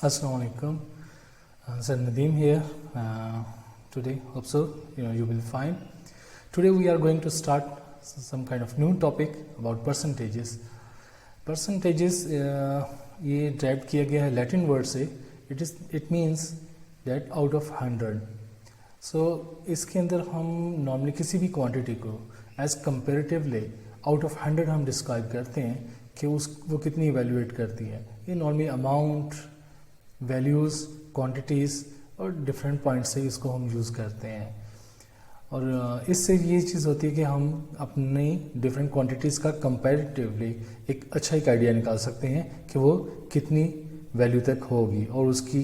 Assalamu alaikum. Sir Nadeem here. Today, hope so you will find. Today we are going to start some kind of new topic about percentages. Percentages ये drive किया गया है Latin word से. It means that out of 100. So इसके अंदर हम normally किसी भी क्वांटिटी को एज कंपेरेटिवली आउट ऑफ 100 हम डिस्क्राइब करते हैं कि वो कितनी इवेल्युएट करती है. ये नॉर्मली अमाउंट, वैल्यूज़, क्वांटिटीज़ और डिफरेंट पॉइंट से इसको हम यूज़ करते हैं. और इससे ये चीज़ होती है कि हम अपनी डिफरेंट क्वांटिटीज़ का कंपैरेटिवली एक आइडिया निकाल सकते हैं कि वो कितनी वैल्यू तक होगी और उसकी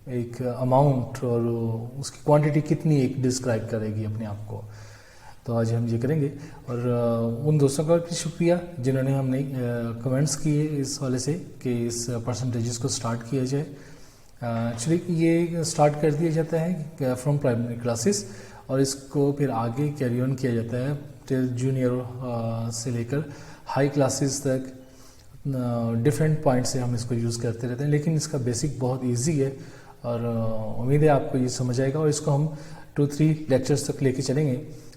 एक अमाउंट और उसकी क्वांटिटी कितनी एक डिस्क्राइब करेगी अपने आप को. तो आज हम ये करेंगे. और उन दोस्तों का भी शुक्रिया जिन्होंने हमने कमेंट्स किए इस वाले से कि इस परसेंटेजेस को स्टार्ट किया जाए. एक्चुअली ये स्टार्ट कर दिया जाता है फ्रॉम प्राइमरी क्लासेस और इसको फिर आगे कैरी ऑन किया जाता है टिल जूनियर से लेकर हाई क्लासेस तक. डिफरेंट पॉइंट से हम इसको यूज़ करते रहते हैं, लेकिन इसका बेसिक बहुत इजी है और उम्मीद है आपको ये समझ आएगा. और इसको हम 2-3 लेक्चर्स तक लेके चलेंगे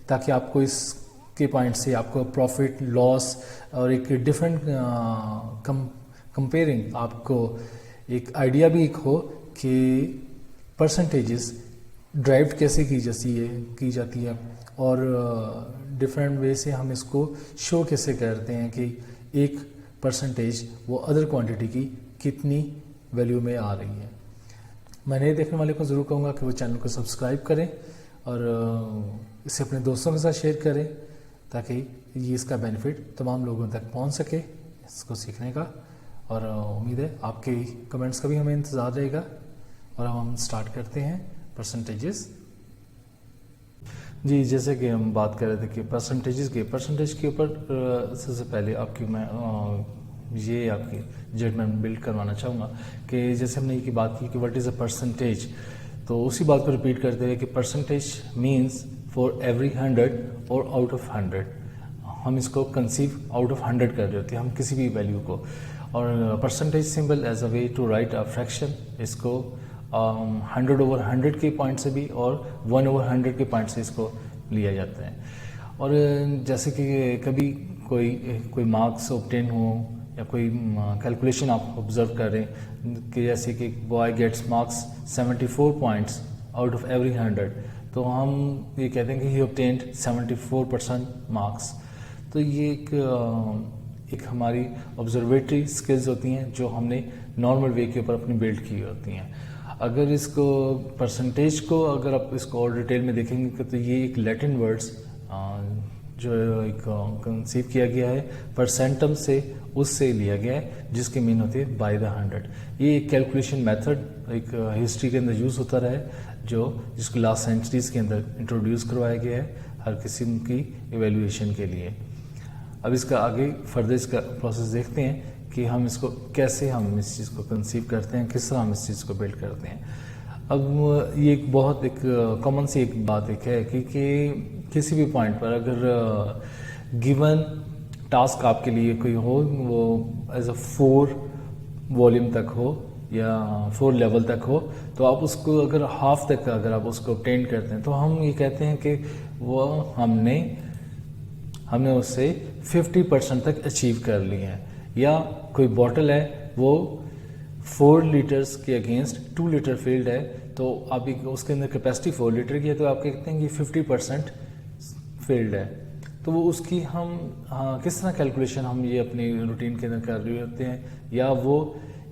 ताकि आपको इसके पॉइंट से आपको प्रॉफिट लॉस और एक डिफरेंट कंपेयरिंग आपको एक आइडिया भी एक हो कि परसेंटेजेस ड्राइव कैसे की जाती है और डिफरेंट वे से हम इसको शो कैसे करते हैं कि एक परसेंटेज वो अदर क्वांटिटी की कितनी वैल्यू में आ रही है. मैं नए देखने वाले को ज़रूर कहूँगा कि वो चैनल को सब्सक्राइब करें और इसे अपने दोस्तों के साथ शेयर करें ताकि ये इसका बेनिफिट तमाम लोगों तक पहुंच सके इसको सीखने का. और उम्मीद है आपके कमेंट्स का भी हमें इंतज़ार रहेगा. और हम स्टार्ट करते हैं परसेंटेजेस. जी, जैसे कि हम बात कर रहे थे कि परसेंटेज के ऊपर सबसे पहले आपकी मैं ये आपकी जजमेंट बिल्ड करवाना चाहूँगा कि जैसे हमने ये बात की कि व्हाट इज़ अ परसेंटेज, तो उसी बात को रिपीट करते हुए कि परसेंटेज मीन्स फॉर एवरी 100 और आउट ऑफ 100. हम इसको कंसीव आउट ऑफ 100 कर रहे होते हैं हम किसी भी वैल्यू को. और percentage symbol as a way to write a fraction, इसको 100/100 के पॉइंट से भी और 1/100 के पॉइंट से इसको लिया जाता है. और जैसे कि कभी कोई मार्क्स ऑब्टेन हो या कोई कैलकुलेशन आप ऑब्जर्व करें कि जैसे कि boy gets marks 74 points out of every 100, तो हम ये कहते हैं कि ही ऑब्टेन्ड 74% मार्क्स. तो ये एक हमारी ऑब्जर्वेटरी स्किल्स होती हैं जो हमने नॉर्मल वे के ऊपर अपनी बिल्ड की होती हैं. अगर इसको परसेंटेज को अगर आप इसको और डिटेल में देखेंगे तो ये एक लैटिन वर्ड्स जो एक कंसीव किया गया है परसेंटम से, उससे लिया गया है जिसके मीन होती है बाय द 100. ये एक कैलकुलेशन मेथड एक हिस्ट्री के अंदर यूज़ होता रहा है जिसको लास्ट सेंचुरीज़ के अंदर इंट्रोड्यूस करवाया गया है हर किस्म की इवेल्युएशन के लिए. अब इसका आगे फर्दर इसका प्रोसेस देखते हैं कि हम इसको कैसे हम इस चीज़ को कंसीव करते हैं, किस तरह हम इस चीज़ को बिल्ड करते हैं. अब ये एक बहुत एक कॉमन सी एक बात एक है कि किसी भी पॉइंट पर अगर गिवन टास्क आपके लिए कोई हो, वो एज अ 4 वॉल्यूम तक हो या 4 लेवल तक हो, तो आप उसको अगर हाफ तक अगर आप उसको ऑब्टेन करते हैं तो हम ये कहते हैं कि वो हमने उससे 50% तक अचीव कर लिया है. या कोई बॉटल है वो 4 लीटर्स के अगेंस्ट 2 लीटर फील्ड है, तो आप उसके अंदर कैपेसिटी 4 लीटर की है, तो आप कहते हैं कि 50% फील्ड है. तो वो उसकी हम किस तरह कैलकुलेशन हम ये अपनी रूटीन के अंदर कर रहे होते हैं या वो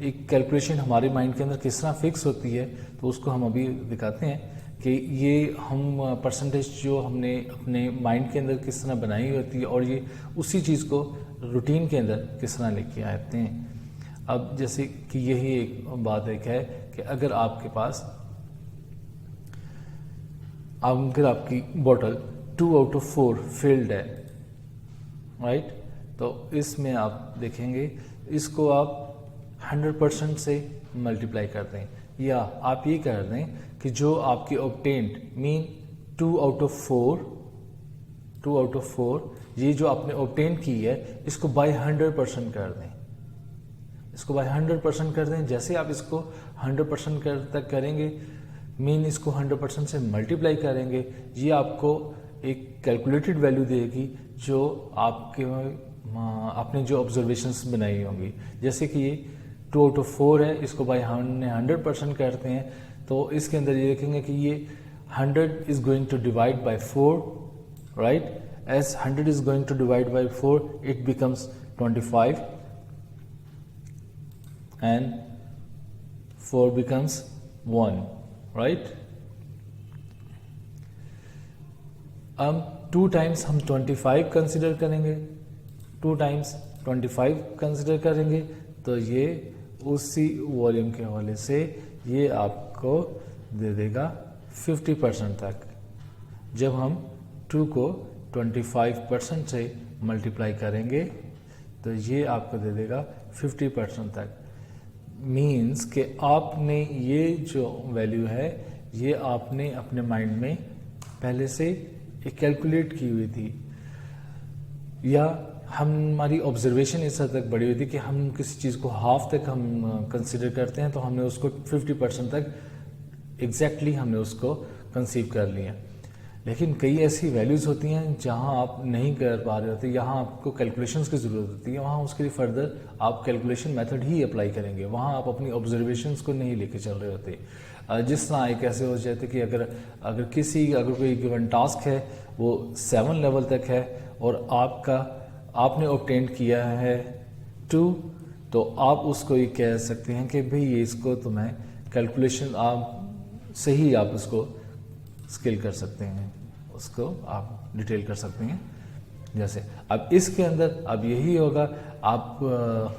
एक कैलकुलेशन हमारे माइंड के अंदर किस तरह फिक्स होती है, तो उसको हम अभी दिखाते हैं कि ये हम परसेंटेज जो हमने अपने माइंड के अंदर किस तरह बनाई होती है और ये उसी चीज़ को रूटीन के अंदर किस तरह लेके आते हैं. अब जैसे कि यही एक बात एक है कि अगर आपके पास अगर आपकी बॉटल 2 आउट ऑफ 4 फील्ड है, राइट, तो इसमें आप देखेंगे इसको आप 100% से मल्टीप्लाई कर दें या आप ये कर दें कि जो आपकी ऑब्टेन्ड मीन 2 आउट ऑफ 4 ये जो आपने ऑब्टेन की है इसको बाय 100% कर दें. इसको बाय 100% कर दें। जैसे आप इसको 100% तक करेंगे, मीन इसको 100% से मल्टीप्लाई करेंगे, ये आपको एक कैलकुलेटेड वैल्यू देगी जो आपने जो ऑब्जर्वेशंस बनाई होंगी। जैसे कि ये 2 out of 4 है, इसको बाय हमने 100% करते हैं तो इसके अंदर ये देखेंगे कि ये 100 is going to divide by 4, right. As 100 is going to divide by 4 it becomes 25 and 4 becomes 1, right? अब 2 टाइम्स हम 25 कंसिडर करेंगे, 2 टाइम्स 25 कंसिडर करेंगे तो ये उसी वॉल्यूम के हवाले से ये आपको दे देगा 50% तक। जब हम 2 को 25% से मल्टीप्लाई करेंगे तो ये आपको दे देगा 50% तक। मीन्स कि आपने ये जो वैल्यू है ये आपने अपने माइंड में पहले से एक कैलकुलेट की हुई थी, या हमारी ऑब्जर्वेशन इस हद तक बढ़ी हुई थी कि हम किसी चीज़ को हाफ तक हम कंसिडर करते हैं तो हमने उसको 50% तक एग्जैक्टली हमने उसको कंसीव कर लिया। लेकिन कई ऐसी वैल्यूज़ होती हैं जहां आप नहीं कर पा रहे होते, यहाँ आपको कैलकुलेशंस की ज़रूरत होती है, वहाँ उसके लिए फर्दर आप कैलकुलेशन मेथड ही अप्लाई करेंगे, वहाँ आप अपनी ऑब्जर्वेशंस को नहीं लेके चल रहे होते। जिस तरह एक ऐसे हो जाते कि अगर कोई गिवन टास्क है वो 7 लेवल तक है और आपने ऑब्टेन किया है 2, तो आप उसको ये कह सकते हैं कि भाई ये इसको तो मैं कैलकुलेशन आप सही आप उसको स्केल कर सकते हैं, उसको आप डिटेल कर सकते हैं। जैसे अब इसके अंदर अब यही होगा, आप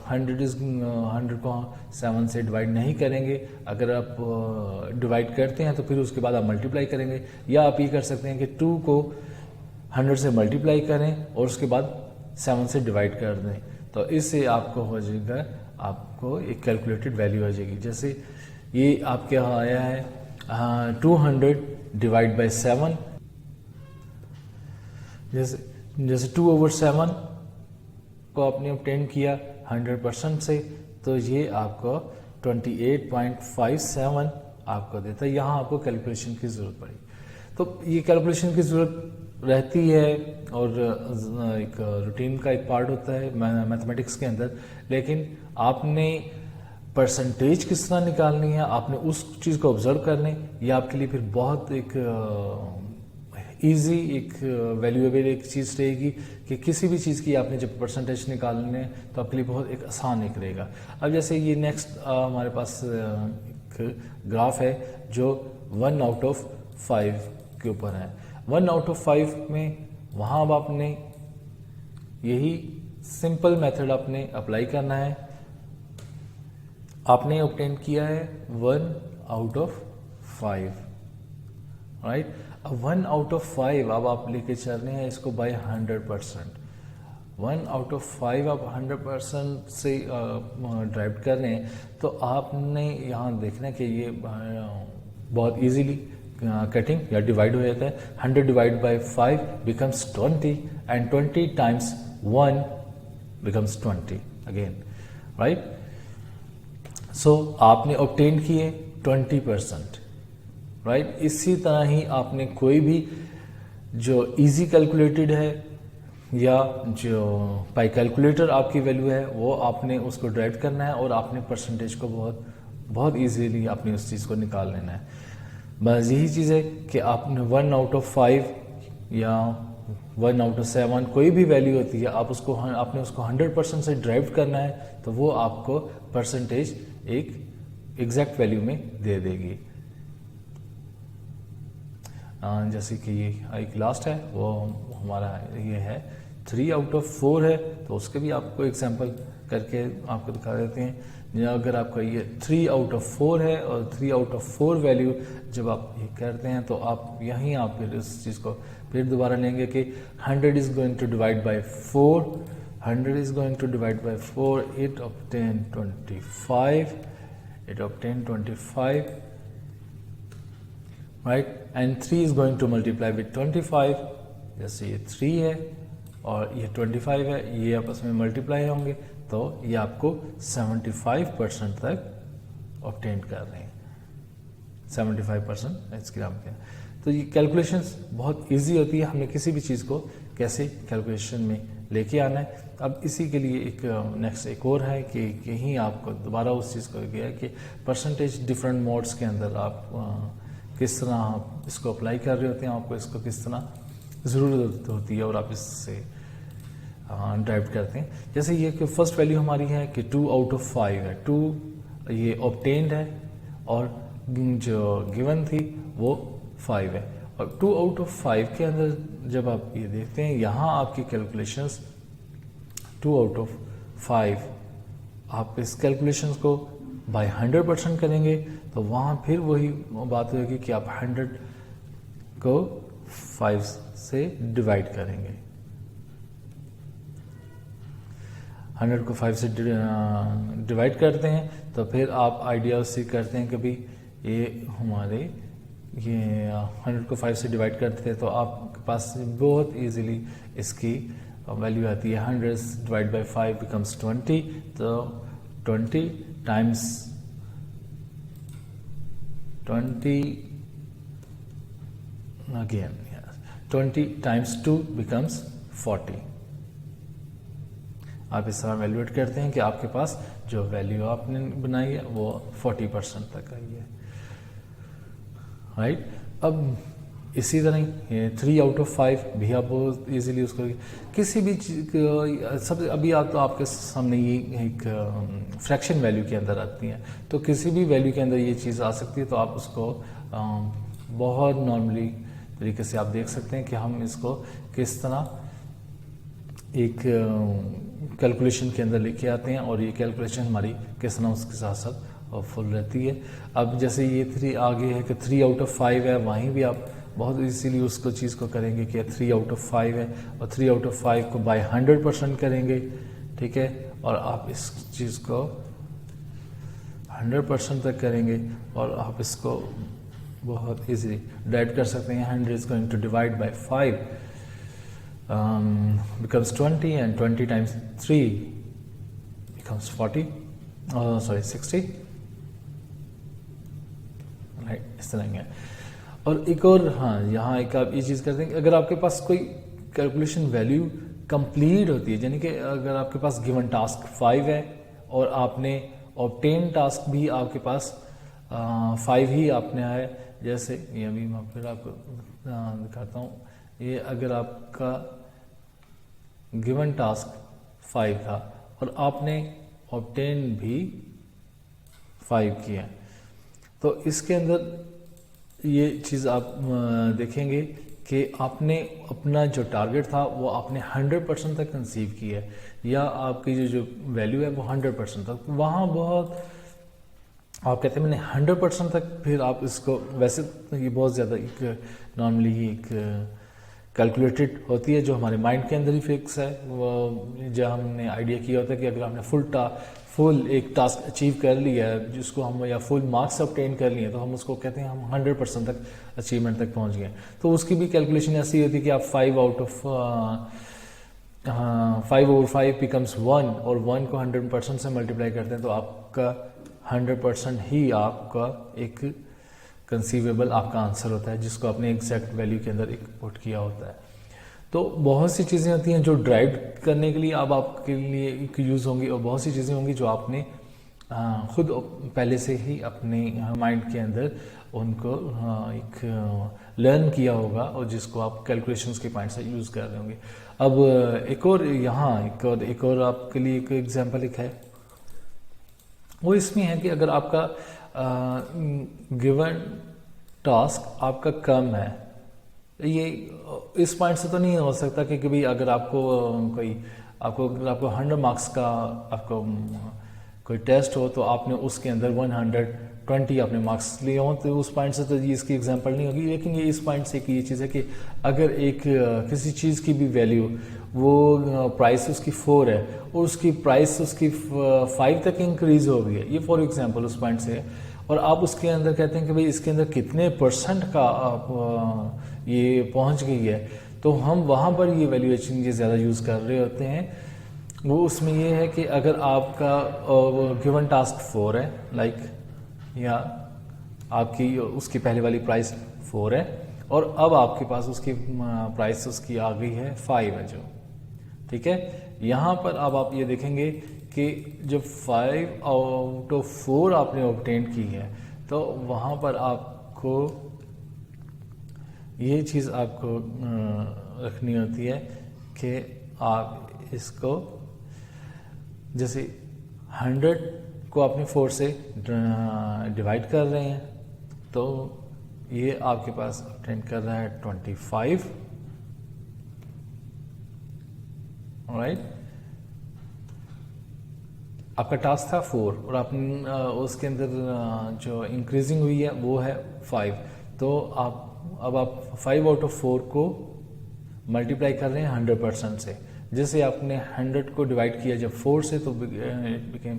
100 को 7 से डिवाइड नहीं करेंगे, अगर आप डिवाइड करते हैं तो फिर उसके बाद आप मल्टीप्लाई करेंगे, या आप ये कर सकते हैं कि 2 को 100 से मल्टीप्लाई करें और उसके बाद 7 से डिवाइड कर दें, तो इससे आपको हो जाएगा, आपको एक कैलकुलेटेड वैल्यू आ जाएगी। जैसे ये आपके यहाँ आया है 200 डिवाइड बाय 7, जैसे 2/7 को आपने ऑब्टेन किया 100% से, तो ये आपको 28.57 आपको देता है। यहाँ आपको कैलकुलेशन की ज़रूरत पड़ी, तो ये कैलकुलेशन की ज़रूरत रहती है और एक रूटीन का एक पार्ट होता है मैथमेटिक्स के अंदर। लेकिन आपने परसेंटेज किस तरह निकालनी है, आपने उस चीज़ को ऑब्जर्व करने, ये आपके लिए फिर बहुत एक ईजी एक वैल्यूएबल एक चीज़ रहेगी कि किसी भी चीज़ की आपने जब परसेंटेज निकालने तो आपके लिए बहुत एक आसान एक रहेगा। अब जैसे ये नेक्स्ट हमारे पास एक ग्राफ है जो 1 out of 5 के ऊपर है। 1 out of 5 में वहाँ अब आपने यही सिंपल मेथड आपने अप्लाई करना है। आपने ऑब्टेन किया है 1 out of 5, राइट। अब 1 out of 5 अब आप लेके चल रहे हैं इसको बाय 100%। 1 out of 5 आप 100% से ड्राइव कर रहे हैं, तो आपने यहाँ देखना है कि ये बहुत इजीली कटिंग या डिवाइड हो जाता है। 100 divide by 5 becomes 20 and 20 times 1 becomes 20 again, right. So आपने ऑब्टेन किए 20%, राइट। इसी तरह ही आपने कोई भी जो इजी कैलकुलेटेड है या जो पाई कैलकुलेटर आपकी वैल्यू है वो आपने उसको ड्राइव करना है और आपने परसेंटेज को बहुत बहुत ईजीली आपने उस चीज़ को निकाल लेना है। बस यही चीज़ है कि आपने 1 out of 5 या 1 out of 7 कोई भी वैल्यू होती है, आपने उसको 100% से ड्राइव करना है, तो वो आपको परसेंटेज एक एग्जैक्ट वैल्यू में दे देगी। जैसे कि ये एक लास्ट है वो हमारा ये है 3 out of 4 है, तो उसके भी आपको एग्जांपल करके आपको दिखा देते हैं। अगर आपका ये 3 out of 4 है और 3 out of 4 वैल्यू जब आप ये करते हैं तो आप यहीं आप फिर इस चीज़ को फिर दोबारा लेंगे कि 100 is going to divide by 4, 100 is going to divide by 4, it obtain 25, it obtained 25, right, and 3 is going to multiply with 25, जैसे ये 3 है और ये 25 है, ये आपस में मल्टीप्लाई होंगे तो ये आपको 75% तक ऑब्टेन कर रहे हैं। 75% एच ग्राम के। तो ये कैलकुलेशंस बहुत इजी होती है, हमने किसी भी चीज़ को कैसे कैलकुलेशन में लेके आना है। अब इसी के लिए एक नेक्स्ट एक और है कि कहीं आपको दोबारा उस चीज़ को गया कि परसेंटेज डिफरेंट मोड्स के अंदर आप किस तरह आप इसको अप्लाई कर रहे होते हैं, आपको इसको किस तरह ज़रूरत होती है और आप इससे ड्राइव करते हैं। जैसे ये कि फर्स्ट वैल्यू हमारी है कि 2 आउट ऑफ 5 है, 2 ये ऑब्टेन्ड है और जो गिवन थी वो 5 है। और 2 आउट ऑफ 5 के अंदर जब आप ये देखते हैं यहाँ आपकी कैलकुलेशंस 2 आउट ऑफ 5 आप इस कैलकुलेशंस को बाय 100% करेंगे तो वहाँ फिर वही बात होगी कि आप 100 को 5 से डिवाइड करेंगे। 100 को 5 से डिवाइड करते हैं तो फिर आप आइडिया उससे करते हैं कि भाई ये हमारे ये 100 को 5 से डिवाइड करते हैं तो आपके पास बहुत इजीली इसकी वैल्यू आती है। 100 डिवाइड बाय 5 बिकम्स 20, तो 20 times 20 again, yes. 20 times 2 becomes 40। आप इस तरह वैल्यूएट करते हैं कि आपके पास जो वैल्यू आपने बनाई है वो 40% तक आई है, राइट। अब इसी तरह ये 3 आउट ऑफ 5 भी आप बहुत ईजिली उसको किसी भी सब अभी आप तो आपके सामने ये एक फ्रैक्शन वैल्यू के अंदर आती हैं, तो किसी भी वैल्यू के अंदर ये चीज़ आ सकती है। तो आप उसको बहुत नॉर्मली तरीके से आप देख सकते हैं कि हम इसको किस तरह एक कैलकुलेशन के अंदर लेके आते हैं और ये कैलकुलेशन हमारी किस तरह उसके साथ साथ फुल रहती है। अब जैसे ये 3 आगे है कि 3 आउट ऑफ 5 है, वहीं भी आप बहुत इजीली उसको चीज़ को करेंगे कि 3 आउट ऑफ 5 है और 3 आउट ऑफ 5 को बाय 100% करेंगे, ठीक है। और आप इस चीज़ को 100% तक करेंगे और आप इसको बहुत इजीली डिवाइड कर सकते हैं। 100 is going to divide by 5 becomes 20 and 20 times 3 becomes 40, sorry 60, right, इस तरह है। और एक और हाँ यहाँ एक आप ये चीज़ करते हैं कि अगर आपके पास कोई कैलकुलेशन वैल्यू कंप्लीट होती है, यानी कि अगर आपके पास गिवन टास्क 5 है और आपने ऑब्टेन टास्क भी आपके पास 5 ही आपने है, जैसे ये अभी मैं फिर आपको दिखाता हूँ। ये अगर आपका गिवन टास्क 5 था और आपने ऑब्टेन भी 5 किया, तो इसके अंदर ये चीज़ आप देखेंगे कि आपने अपना जो टारगेट था वो आपने 100% तक कंसीव किया है, या आपकी जो वैल्यू है वो 100% तक, वहाँ बहुत आप कहते हैं मैंने 100% तक, फिर आप इसको वैसे ये बहुत ज़्यादा एक नॉर्मली एक कैलकुलेटेड होती है जो हमारे माइंड के अंदर ही फिक्स है। वो जब हमने आइडिया किया होता है कि अगर हमने फुल एक टास्क अचीव कर लिया है जिसको हम या फुल मार्क्स ऑब्टेन कर लिए तो हम उसको कहते हैं हम 100% तक अचीवमेंट तक पहुंच गए। तो उसकी भी कैलकुलेशन ऐसी होती है कि आप 5 आउट ऑफ 5 ओवर 5 बिकम्स 1 और 1 को 100% से मल्टीप्लाई करते हैं तो आपका 100% ही आपका एक कंसीवेबल आपका आंसर होता है जिसको आपने एग्जैक्ट वैल्यू के अंदर पुट किया होता है। तो बहुत सी चीज़ें होती हैं जो ड्राइव करने के लिए अब आपके लिए एक यूज़ होंगी और बहुत सी चीज़ें होंगी जो आपने खुद पहले से ही अपने माइंड के अंदर उनको एक लर्न किया होगा और जिसको आप कैलकुलेशंस के पॉइंट से यूज़ कर रहे होंगे। अब एक और यहाँ एक और आपके लिए एक एग्जांपल एक है, वो इसमें है कि अगर आपका गिवन टास्क आपका कम है, ये इस पॉइंट से तो नहीं हो सकता कि भाई अगर आपको आपको 100 मार्क्स का आपको कोई टेस्ट हो तो आपने उसके अंदर 120 आपने मार्क्स लिए हों, तो उस पॉइंट से तो ये इसकी एग्जांपल नहीं होगी। लेकिन ये इस पॉइंट से कि ये चीज़ है कि अगर एक किसी चीज़ की भी वैल्यू वो प्राइस उसकी 4 है और उसकी प्राइस उसकी 5 तक इंक्रीज हो गई है, ये फॉर एग्जांपल उस पॉइंट से है, और आप उसके अंदर कहते हैं कि भाई इसके अंदर कितने % का आप ये पहुंच गई है, तो हम वहाँ पर ये वैल्यूएशन ये ज़्यादा यूज़ कर रहे होते हैं। वो उसमें ये है कि अगर आपका गिवन टास्क 4 है लाइक, या आपकी उसकी पहले वाली प्राइस 4 है और अब आपके पास उसकी प्राइस उसकी आ गई है 5 है जो, ठीक है। यहाँ पर अब आप ये देखेंगे कि जब 5 आउट ऑफ 4 आपने ऑब्टेन की है तो वहाँ पर आपको ये चीज़ आपको रखनी होती है कि आप इसको जैसे 100 को आपने 4 से डिवाइड कर रहे हैं तो ये आपके पास ऑब्टेन कर रहा है 25, राइट। आपका टास्क था 4 और आपने उसके अंदर जो इंक्रीजिंग हुई है वो है 5, तो अब आप 5 आउट ऑफ 4 को मल्टीप्लाई कर रहे हैं 100% से। जैसे आपने 100 को डिवाइड किया जब 4 से तो इट बिकेम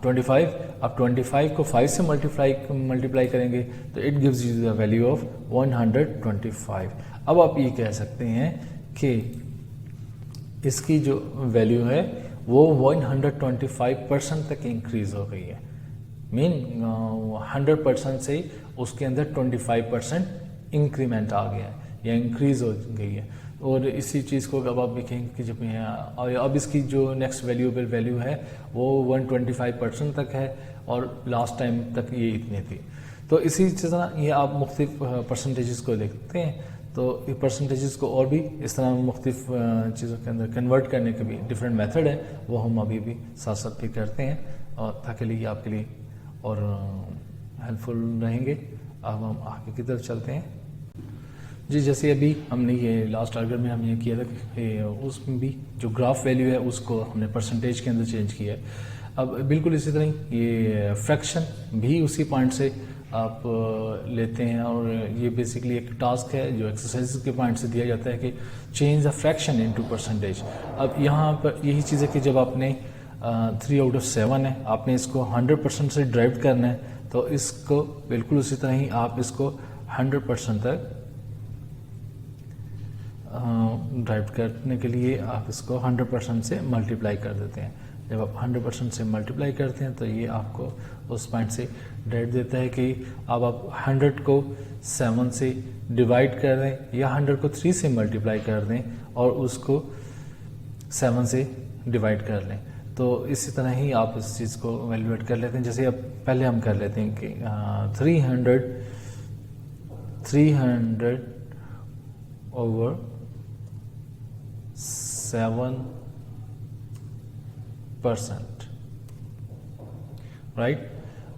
25। अब 25 को 5 से मल्टीप्लाई करेंगे तो it gives you the value of 125। अब आप ये कह सकते हैं कि इसकी जो वैल्यू है वो 125% तक इंक्रीज हो गई है। मीन 100% से उसके अंदर 25% इंक्रीमेंट आ गया है या इंक्रीज हो गई है। और इसी चीज़ को अब आप देखेंगे कि जब अब इसकी जो नेक्स्ट वैल्यूएबल वैल्यू है वो 125% तक है और लास्ट टाइम तक ये इतनी थी। तो इसी तरह ये आप मुख्तलिफ परसेंटेजेस को देखते हैं तो ये परसेंटेजेस को और भी इस तरह मुख्तलिफ चीज़ों के अंदर कन्वर्ट करने के भी डिफरेंट मेथड है, वो हम अभी भी साथ साथ भी करते हैं और ताकि लिए आपके लिए और हेल्पफुल रहेंगे। अब हम आगे की तरफ चलते हैं जी। जैसे अभी हमने ये लास्ट आर्गर में हमने किया था कि उसमें भी जो ग्राफ वैल्यू है उसको हमने परसेंटेज के अंदर चेंज किया है। अब बिल्कुल इसी तरह ये फ्रैक्शन भी उसी पॉइंट से आप लेते हैं और ये बेसिकली एक टास्क है जो एक्सरसाइज के पॉइंट से दिया जाता है कि change the fraction into percentage. अब यहाँ पर यही चीज़ है कि जब आपने 3 आउट ऑफ 7 है, आपने इसको 100% से ड्राइव करना है तो इसको बिल्कुल उसी तरह ही आप इसको 100% तक ड्राइव करने के लिए आप इसको 100% से मल्टीप्लाई कर देते हैं। जब आप 100% से मल्टीप्लाई करते हैं तो ये आपको उस पॉइंट से ड्राइव देता है कि अब आप 100 को 7 से डिवाइड कर दें या 100 को 3 से मल्टीप्लाई कर दें और उसको 7 से डिवाइड कर लें। तो इसी तरह ही आप इस चीज़ को वैल्यूएट कर लेते हैं। जैसे अब पहले हम कर लेते हैं कि 300 ओवर 7%, राइट।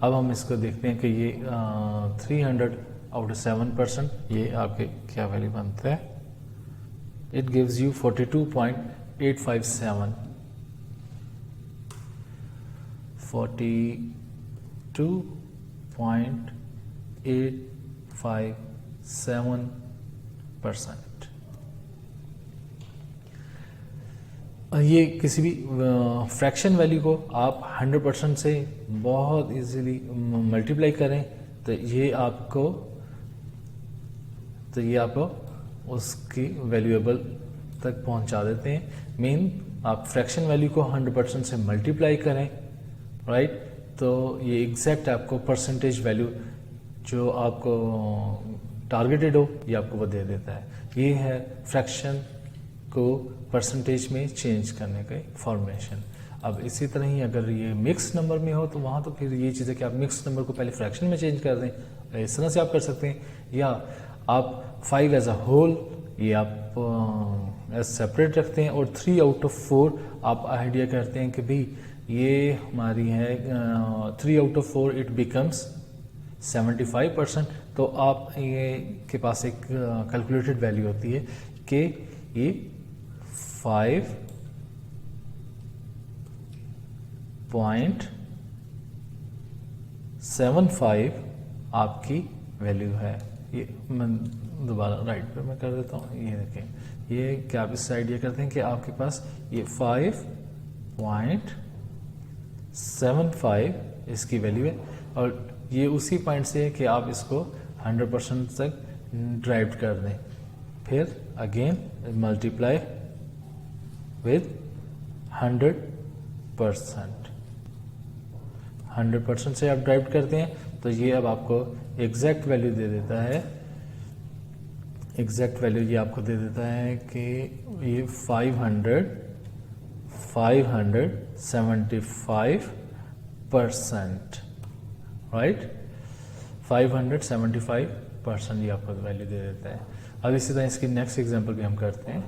अब हम इसको देखते हैं कि ये 300 आउट 7% ये आपके क्या वैल्यू बनता है। It gives you 42.857 42.857%। ये किसी भी फ्रैक्शन वैल्यू को आप 100% से बहुत इजीली मल्टीप्लाई करें तो ये आपको उसकी वैल्यूएबल तक पहुंचा देते हैं। मेन आप फ्रैक्शन वैल्यू को 100% से मल्टीप्लाई करें, राइट, तो ये एग्जैक्ट आपको परसेंटेज वैल्यू जो आपको टारगेटेड हो ये आपको वो दे देता है। ये है फ्रैक्शन को परसेंटेज में चेंज करने का फॉर्मेशन। अब इसी तरह ही अगर ये मिक्स नंबर में हो तो वहाँ तो फिर ये चीज़ है कि आप मिक्स नंबर को पहले फ्रैक्शन में चेंज कर दें, इस तरह से आप कर सकते हैं। या आप 5 एज अ होल ये आप एज सेपरेट रखते हैं और 3 आउट ऑफ 4 आप आइडिया करते हैं कि भाई ये हमारी है 3 आउट ऑफ 4 इट बिकम्स 75%। तो आप ये के पास एक कैलकुलेटेड वैल्यू होती है कि ये 5.75 आपकी वैल्यू है। ये मैं दोबारा राइट पे मैं कर देता हूँ। ये देखें, ये क्या आप इससे आइडिया करते हैं कि आपके पास ये 5.75 इसकी वैल्यू है और ये उसी पॉइंट से है कि आप इसको 100% तक ड्राइव कर दें। फिर अगेन मल्टीप्लाई विद 100%। 100% से आप ड्राइव करते हैं तो ये अब आपको एग्जैक्ट वैल्यू दे देता है। एग्जैक्ट वैल्यू ये आपको दे देता है कि ये 575%, राइट। 575% ये आपको वैल्यू दे देता है। अब इसी तरह इसकी नेक्स्ट एग्जांपल भी हम करते हैं।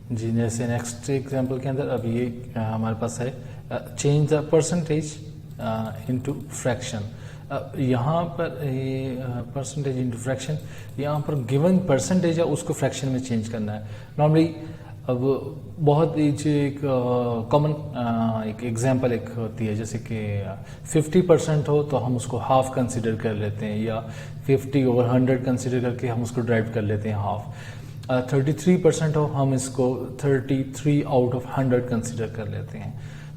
जी, जैसे नेक्स्ट एग्जांपल के अंदर अब ये हमारे पास है change the percentage into fraction. यहाँ पर परसेंटेज इनटू फ्रैक्शन, यहाँ पर गिवन परसेंटेज है उसको फ्रैक्शन में चेंज करना है। नॉर्मली अब बहुत एक कॉमन एक एग्जांपल एक होती है, जैसे कि 50% हो तो हम उसको हाफ कंसिडर कर लेते हैं, या 50 ओवर 100 कंसिडर करके हम उसको ड्राइव कर लेते हैं हाफ। 33% हो हम इसको 33 आउट ऑफ 100 कंसिडर कर लेते हैं।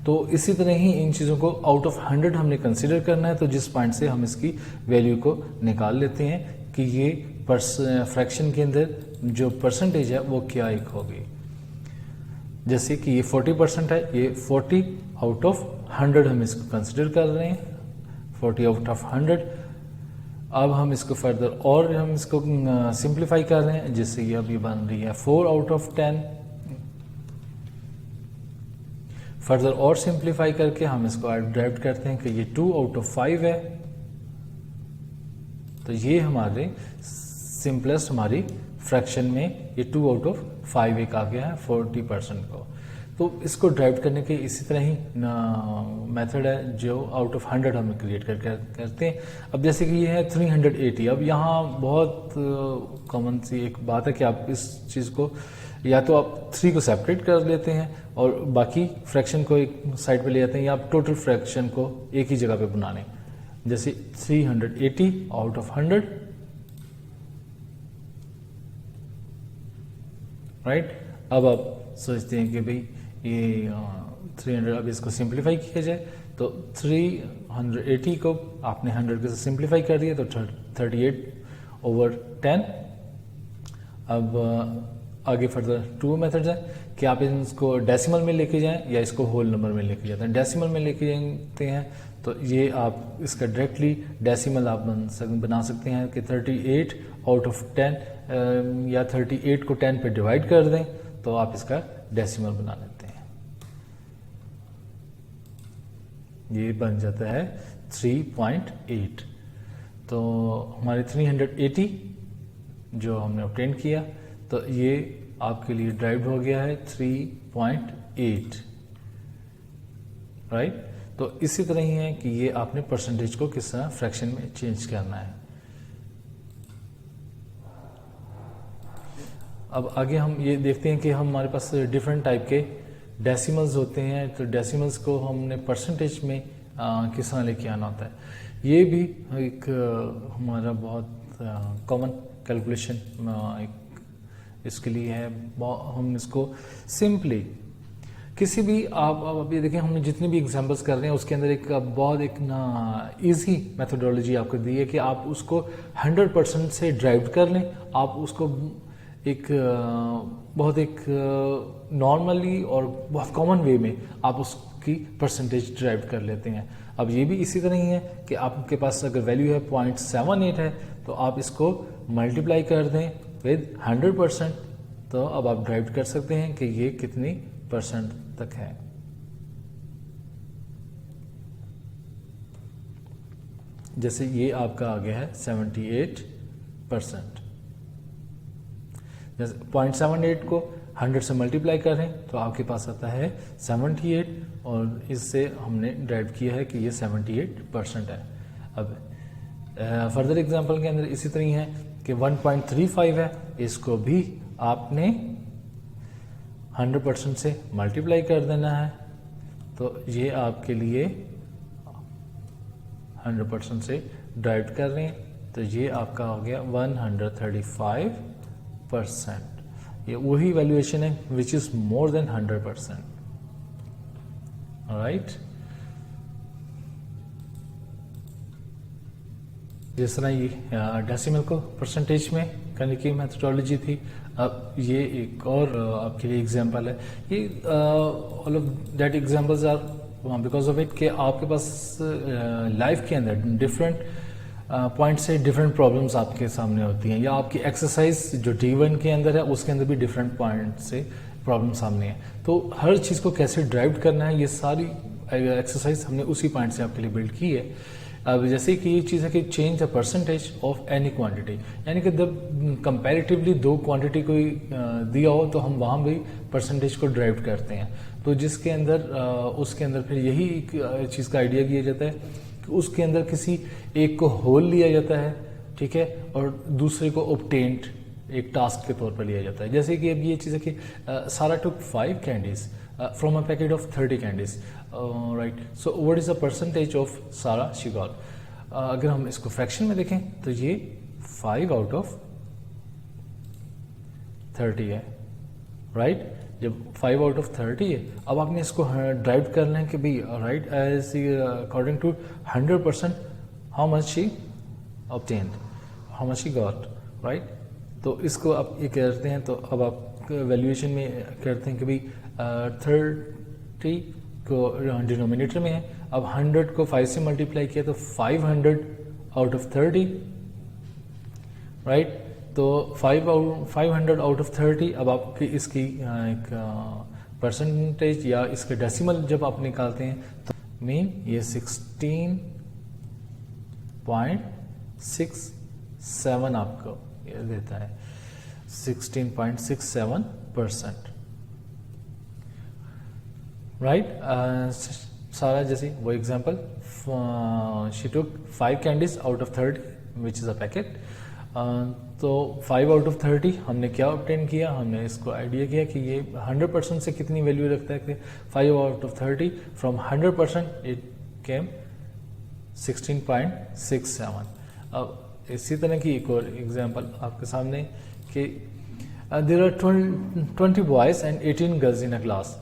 तो इसी तरह ही इन चीज़ों को आउट ऑफ 100 हमने कंसिडर करना है, तो जिस पॉइंट से हम इसकी वैल्यू को निकाल लेते हैं कि ये फ्रैक्शन के अंदर जो परसेंटेज है वो क्या एक होगी। जैसे कि ये 40% है, ये 40 आउट ऑफ 100 हम इसको कंसिडर कर रहे हैं, 40 आउट ऑफ 100। अब हम इसको फर्दर और हम इसको सिंप्लीफाई कर रहे हैं, जिससे ये अभी बन रही है 4 आउट ऑफ 10। फर्दर और सिंप्लीफाई करके हम इसको ड्राइव करते हैं कि ये 2 आउट ऑफ 5 है। तो ये हमारे सिंपलेस्ट हमारी फ्रैक्शन में ये 2 आउट ऑफ 5 एक आ गया है 40% को। तो इसको ड्राइव करने के इसी तरह ही मेथड है जो आउट ऑफ 100 हम क्रिएट करते हैं। अब जैसे कि ये है 380। अब यहाँ बहुत कॉमन सी एक बात है कि आप इस चीज़ को या तो आप 3 को सेपरेट कर लेते हैं और बाकी फ्रैक्शन को एक साइड पे ले जाते हैं, या आप टोटल फ्रैक्शन को एक ही जगह पे बना लें। जैसे 380 आउट ऑफ 100, राइट। अब आप सोचते हैं कि भाई ये 300, अब इसको सिंप्लीफाई किया जाए तो 380 को आपने 100 के साथ सिंप्लीफाई कर दिया तो 38 ओवर 10। अब आगे फर्दर 2 मेथड्स हैं कि आप इसको डेसिमल में लेके जाएं या इसको होल नंबर में लेके जाते हैं। डेसिमल में लेके जाते हैं तो ये आप इसका डायरेक्टली डेसिमल आप बना सकते हैं कि 38 आउट ऑफ 10 या 38 को 10 पे डिवाइड कर दें तो आप इसका डेसिमल बना लेते हैं। ये बन जाता है 3.8। तो हमारे 380 जो हमने ऑब्टेन किया तो ये आपके लिए ड्राइव हो गया है 3.8, राइट। तो इसी तरह ही है कि ये आपने परसेंटेज को किस तरह फ्रैक्शन में चेंज करना है। अब आगे हम ये देखते हैं कि हमारे पास डिफरेंट टाइप के डेसिमल्स होते हैं, तो डेसिमल्स को हमने परसेंटेज में किस तरह लेके आना होता है। ये भी एक हमारा बहुत कॉमन कैलकुलेशन एक इसके लिए है। हम इसको सिंपली किसी भी आप अभी देखें हमने जितने भी एग्जांपल्स कर रहे हैं उसके अंदर एक बहुत एक ना इजी मेथोडोलॉजी आपको दी है कि आप उसको 100% से ड्राइव कर लें। आप उसको एक बहुत एक नॉर्मली और बहुत कॉमन वे में आप उसकी परसेंटेज ड्राइव कर लेते हैं। अब ये भी इसी तरह ही है कि आपके पास अगर वैल्यू है 0.78 है तो आप इसको मल्टीप्लाई कर दें विद 100%, तो अब आप ड्राइव कर सकते हैं कि ये कितनी परसेंट तक है। जैसे ये आपका आ गया है 78%। जैसे 0.78 को 100 से मल्टीप्लाई करें तो आपके पास आता है 78, और इससे हमने ड्राइव किया है कि ये 78% है। अब फर्दर एग्जांपल के अंदर इसी तरह है कि 1.35 है, इसको भी आपने 100% से मल्टीप्लाई कर देना है, तो ये आपके लिए 100% से ड्राइव कर रहे हैं तो ये आपका हो गया 135%। ये वही वैल्यूएशन है which is more than 100%, right. जिस तरह ये डेसिमल को परसेंटेज में करने की मेथोडोलॉजी थी, अब ये एक और आपके लिए एग्जांपल है। ये all of that examples are because of it कि आपके पास लाइफ के अंदर डिफरेंट पॉइंट से डिफरेंट प्रॉब्लम्स आपके सामने होती हैं, या आपकी एक्सरसाइज जो D1 के अंदर है उसके अंदर भी डिफरेंट पॉइंट से प्रॉब्लम सामने है। तो हर चीज़ को कैसे ड्राइव करना है, ये सारी एक्सरसाइज हमने उसी पॉइंट से आपके लिए बिल्ड की है। अब जैसे कि ये चीज़ है कि change the percentage of any quantity, यानी कि जब कंपैरेटिवली दो क्वांटिटी कोई दिया हो तो हम वहाँ भी परसेंटेज को ड्राइव करते हैं। तो जिसके अंदर उसके अंदर फिर यही एक चीज़ का आइडिया किया जाता है कि उसके अंदर किसी एक को होल लिया जाता है, ठीक है, और दूसरे को ऑब्टेन्ड एक टास्क के तौर पर लिया जाता है। जैसे कि अब ये चीज़ है कि सारा टुक 5 candies from a packet of 30 candies, right. So what is the percentage of सारा शी गॉट। अगर हम इसको फ्रैक्शन में देखें तो ये 5 आउट ऑफ 30 है, राइट। जब 5 आउट ऑफ 30 है, अब आपने इसको ड्राइव करना है कि भाई right as according to 100% how much she obtained, how much she got, right. तो इसको आप ये करते हैं तो अब आप वैल्यूएशन में करते हैं कि भाई 30 को डिनोमिनेटर में है, अब 100 को 5 से मल्टीप्लाई किया तो 500 आउट ऑफ 30, राइट। तो 500 आउट ऑफ 30, अब आपकी इसकी एक परसेंटेज या इसके डेसिमल जब आप निकालते हैं तो मीन ये 16.67 आपको ये देता है, 16.67%, राइट। सारा जैसे वो example, she took 5 candies out of 30 which is a packet. तो 5 आउट ऑफ 30 हमने क्या ऑब्टेन किया, हमने इसको आइडिया किया कि ये 100% से कितनी वैल्यू रखता है कि 5 out of 30 from 100% it came 16.67। अब इसी तरह की एक और एग्जांपल आपके सामने कि there are 20 boys and 18 girls in a class,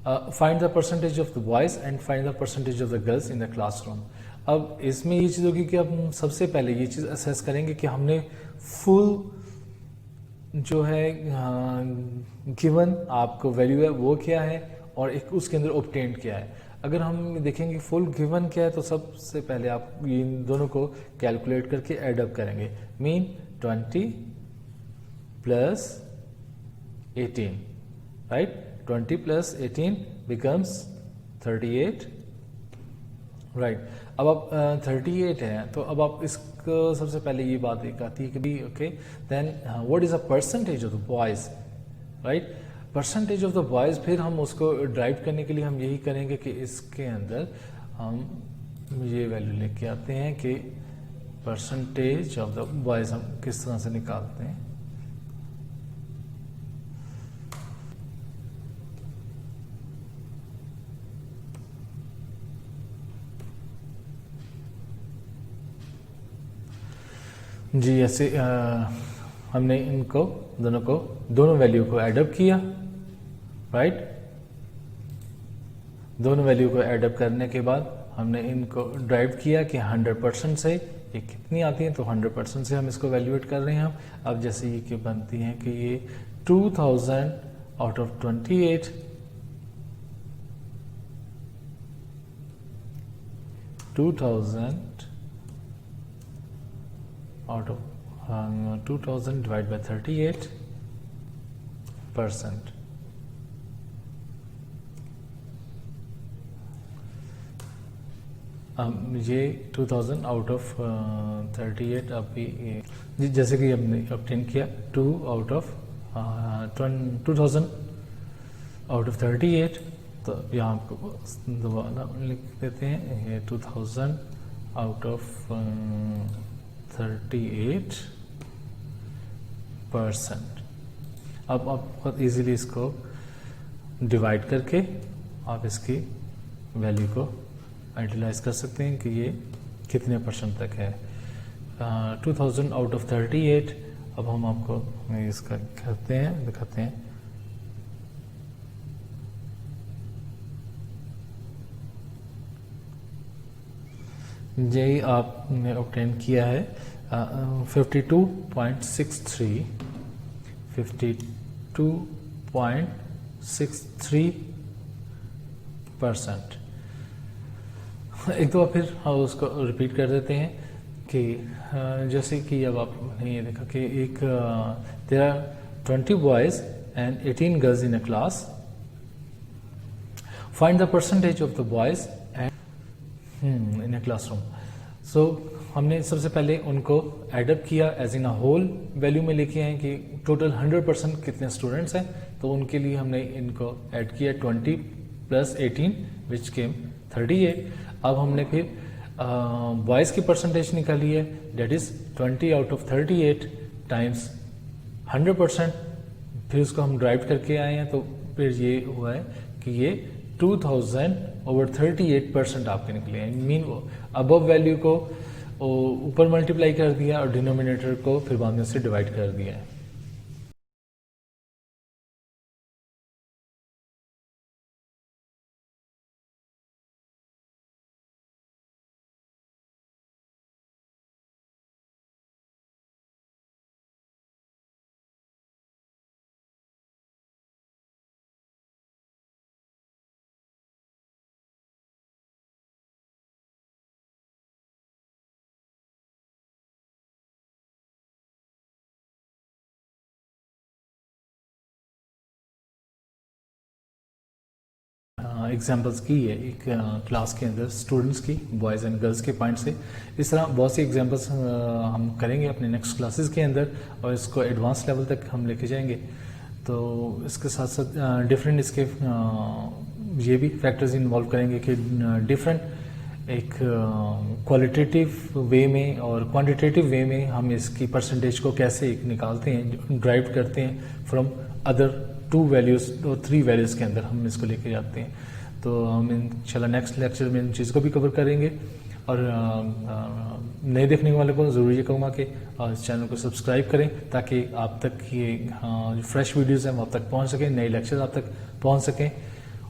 find the percentage of the boys and find the percentage of the girls in the classroom. अब इसमें ये चीज़ होगी कि हम सबसे पहले ये चीज़ असेस करेंगे कि हमने फुल जो है गिवन आपको वैल्यू है वो क्या है और एक उसके अंदर ऑब्टेन्ड क्या है। अगर हम देखेंगे फुल गिवन क्या है तो सबसे पहले आप इन दोनों को कैलकुलेट करके ऐड अप करेंगे, mean 20 plus 18, right. 20 plus 18 becomes 38, right. अब आप 38 है तो अब आप इसको सबसे पहले ये बात एक आती है कि भी okay then what is a percentage of the boys, right. Percentage of the boys, फिर हम उसको ड्राइव करने के लिए हम यही करेंगे कि इसके अंदर हम ये वैल्यू लेके आते हैं कि परसेंटेज ऑफ द बॉयज़ हम किस तरह से निकालते हैं। जी ऐसे हमने इनको दोनों वैल्यू को ऐडअप किया, राइट। दोनों वैल्यू को ऐडअप करने के बाद हमने इनको ड्राइव किया कि 100% से ये कितनी आती है, तो 100% से हम इसको वैल्यूएट कर रहे हैं हम। अब जैसे ये कि बनती है कि ये 2000 out of 28, 2000 out of 2000 divided by 38%, ये 2000 आउट ऑफ 38 अभी जैसे कि हमने ऑब्टेन किया 2 आउट ऑफ 2000 आउट ऑफ 38, तो यहाँ आपको दोबारा लिख देते हैं ये 2000 आउट ऑफ 38%। अब आप बहुत इजीली इसको डिवाइड करके आप इसकी वैल्यू को आइडियलाइज कर सकते हैं कि ये कितने परसेंट तक है। 2000 आउट ऑफ 38। अब हम आपको इसका दिखाते हैं। यही आपने ऑब्टेन किया है 52.63 52.63%। एक दो बार फिर हम उसको रिपीट कर देते हैं कि जैसे कि अब आपने ये देखा कि एक there are 20 boys and 18 girls in a class, find the percentage of the boys in a classroom. So हमने सबसे पहले उनको एडअप किया as in a whole value में लेके आए कि टोटल 100% कितने स्टूडेंट्स हैं, तो उनके लिए हमने इनको ऐड किया 20 + 18 विच केम 38। अब हमने फिर बॉयज़ की परसेंटेज निकाली है, that is 20 out of 38 times 100%। फिर उसको हम ड्राइव करके आए हैं, तो फिर ये हुआ है कि ये 2000/38% आपके निकले हैं। मीन अबव वैल्यू को ऊपर मल्टीप्लाई कर दिया और डिनोमिनेटर को फिर बाद में से डिवाइड कर दिया है। एग्जाम्पल्स की है एक क्लास के अंदर स्टूडेंट्स की, बॉयज़ एंड गर्ल्स के पॉइंट से। इस तरह बहुत सी एग्जाम्पल्स हम करेंगे अपने नेक्स्ट क्लासेस के अंदर और इसको एडवांस लेवल तक हम लेके जाएंगे। तो इसके साथ साथ डिफरेंट इसके ये भी फैक्टर्स इन्वॉल्व करेंगे कि डिफरेंट एक क्वालिटेटिव वे में और क्वांटिटेटिव वे में हम इसकी परसेंटेज को कैसे एक निकालते हैं, ड्राइव करते हैं फ्रॉम अदर 2 वैल्यूज़ और 3 वैल्यूज़ के अंदर हम इसको लेके जाते हैं। तो हम इंशाल्लाह नेक्स्ट लेक्चर में इन चीज़ को भी कवर करेंगे। और नए देखने वाले को ज़रूर ये कहूँगा कि इस चैनल को सब्सक्राइब करें ताकि आप तक ये जो फ्रेश वीडियोज़ हैं वो आप तक पहुँच सकें, नए लेक्चर आप तक पहुँच सकें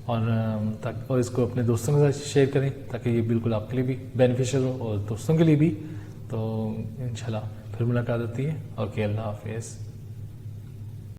और इसको अपने दोस्तों के साथ शेयर करें ताकि ये बिल्कुल आपके लिए भी बेनिफिशियल हो और दोस्तों के लिए भी। तो इंशाल्लाह फिर मुलाकात होती है। ओके, अल्लाह हाफिज़।